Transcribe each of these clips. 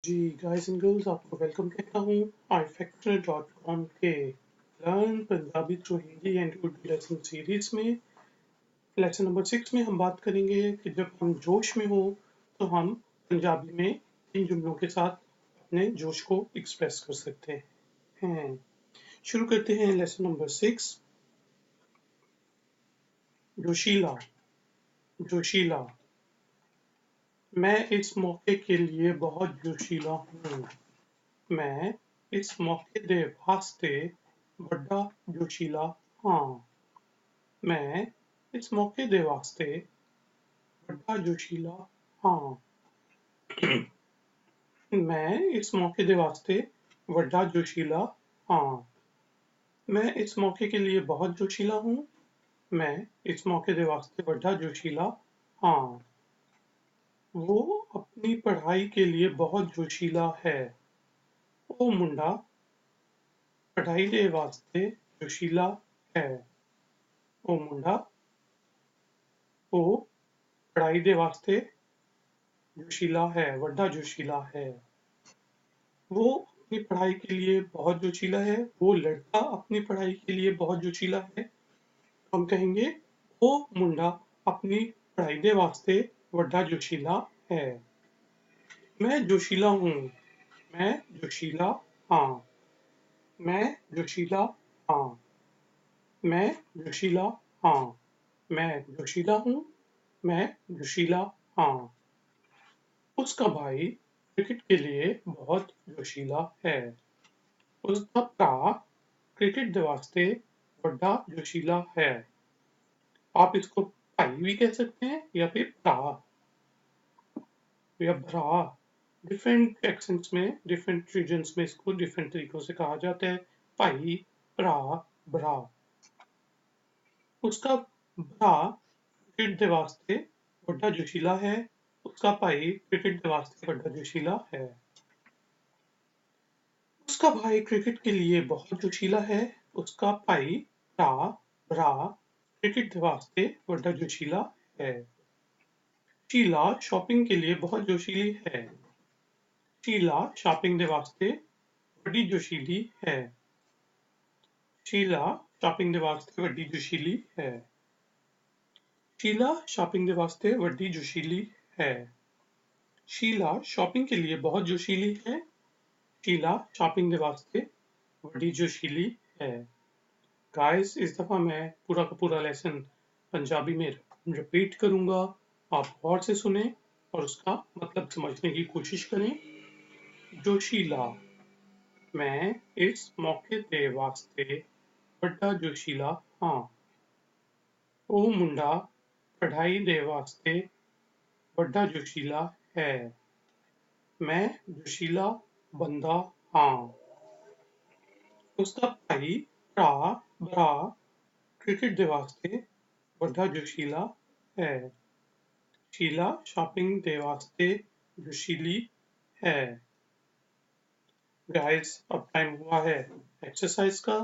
Ji guys and girls, आपको welcome कहता हूँ ifactor.com के learn Punjabi through Hindi and Urdu lesson series में। लेसन नंबर 6 में हम बात करेंगे कि जब हम जोश में हो तो हम पंजाबी में इन जुमलों के साथ अपने जोश को एक्सप्रेस कर सकते हैं। शुरू करते हैं लेसन नंबर 6। जोशीला। जोशीला। मैं इस मौके के लिए बहुत जोशीला हूँ। मैं इस मौके दे वास्ते बड़ा जोशीला हाँ। मैं इस मौके दे वास्ते बड़ा जोशीला हाँ। मैं इस मौके दे वास्ते बड़ा जोशीला हाँ। मैं इस मौके के लिए बहुत जोशीला हूँ। मैं इस मौके दे वास्ते बड़ा जोशीला हाँ। वो अपनी पढ़ाई के लिए बहुत जोशीला है। ओ मुंडा पढ़ाई दे वास्ते जोशीला है। ओ मुंडा वो पढ़ाई दे वास्ते जोशीला है, वड्डा जोशीला है। वो अपनी पढ़ाई के लिए बहुत जोशीला है। वो लड़का अपनी पढ़ाई के लिए बहुत जोशीला है। हम कहेंगे वो मुंडा अपनी पढ़ाई दे वास्ते वड्डा जोशीला है। मैं जोशीला हूँ। मैं जोशीला हाँ। मैं जोशीला हाँ। मैं जोशीला हाँ। मैं जोशीला हूँ। मैं जोशीला हाँ। उसका भाई क्रिकेट के लिए बहुत जोशीला है। उसका भरा क्रिकेट दे वास्ते बड़ा जोशीला है। आप इसको भाई भी कह सकते हैं या फिर भरा या भरा। डिफरेंट एक्सेंट्स में, डिफरेंट रीजन्स में इसको डिफरेंट तरीकों से कहा जाता है। भाई, भरा, भरा। उसका भरा क्रिकेट दे वास्ते बड़ा जोशीला है। उसका भाई क्रिकेट दे वास्ते बड़ा जोशीला है। उसका भाई क्रिकेट के लिए बहुत जोशीला है। उसका भाई भरा क्रिकेट वास्ते बड़ा जोशीला है। शीला शॉपिंग के लिए बहुत जोशीली है। शीला शॉपिंग दे वास्ते बड़ी जोशीली है। शीला शॉपिंग दे वास्ते बड़ी जोशीली है। शीला शॉपिंग दे वास्ते बड़ी जोशीली है। शीला शॉपिंग के लिए बहुत जोशीली है। शीला शॉपिंग दे वास्ते बड़ी जोशीली है। गाइस, इस दफा मैं पूरा का पूरा लेसन पंजाबी में रिपीट करूंगा। आप गौर से सुने और उसका मतलब समझने की कोशिश करें। जोशीला। मैं इस मौके दे वास्ते बड़ा जोशीला हाँ। ओ मुंडा पढ़ाई दे वास्ते बड़ा जोशीला है। मैं जोशीला बंदा हाँ। उसका भाई भरा भरा क्रिकेट दे वास्ते बड़ा जोशीला है। शीला शॉपिंग दे वास्ते जोशीली है। गाइस, अब टाइम हुआ है एक्सरसाइज का।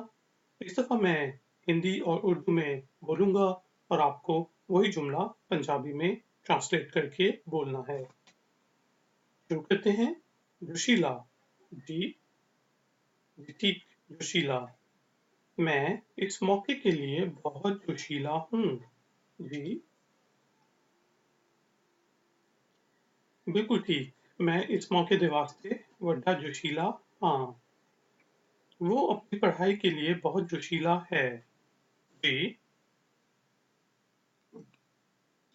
इस दफा मैं हिंदी और उर्दू में बोलूंगा और आपको वही जुमला पंजाबी में ट्रांसलेट करके बोलना है। शुरू करते हैं। जोशीला। जी। जी ठीक। जोशीला। मैं इस मौके के लिए बहुत जोशीला हूँ। जी बिल्कुल ठीक। मैं इस मौके दे वास्ते वड्डा जोशीला हाँ। वो अपनी पढ़ाई के लिए बहुत जोशीला है। जी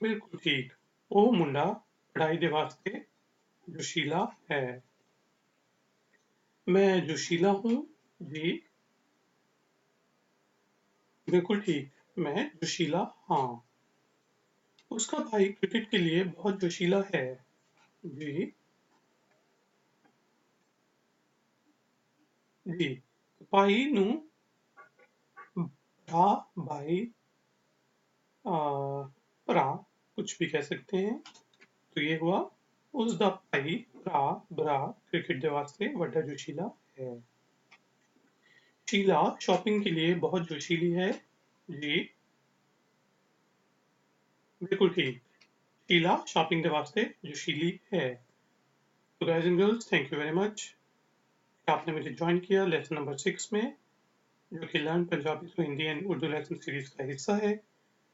बिल्कुल ठीक। ओ मुंडा पढ़ाई दे वास्ते जोशीला है। मैं जोशीला हूँ। जी बिल्कुल ठीक। मैं जोशीला हाँ। उसका भाई क्रिकेट के लिए बहुत जोशीला है। जी जी। भाई नू भरा भाई भरा कुछ भी कह सकते हैं। तो ये हुआ उस दा भाई भरा भरा क्रिकेट दे वास्ते वड्डा जोशीला है। शीला शॉपिंग के लिए बहुत जोशीली है। जी बिल्कुल ठीक। शीला शॉपिंग के वास्ते जोशीली है। तो guys and girls, thank you very much कि आपने मुझे ज्वाइन किया लेसन नंबर 6 में, जो कि learn Punjabi through Hindi and Urdu lesson series का हिस्सा है।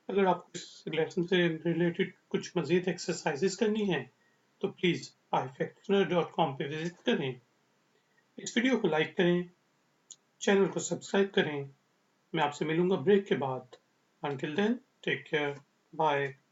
अगर आपको इस लेसन से रिलेटेड कुछ मजीद एक्सरसाइजेस करनी है तो प्लीज़ ifactioner.com पे विजिट करें। इस वीडियो को लाइक करें, चैनल को सब्सक्राइब करें। मैं आपसे मिलूंगा ब्रेक के बाद। Until then, take care. Bye.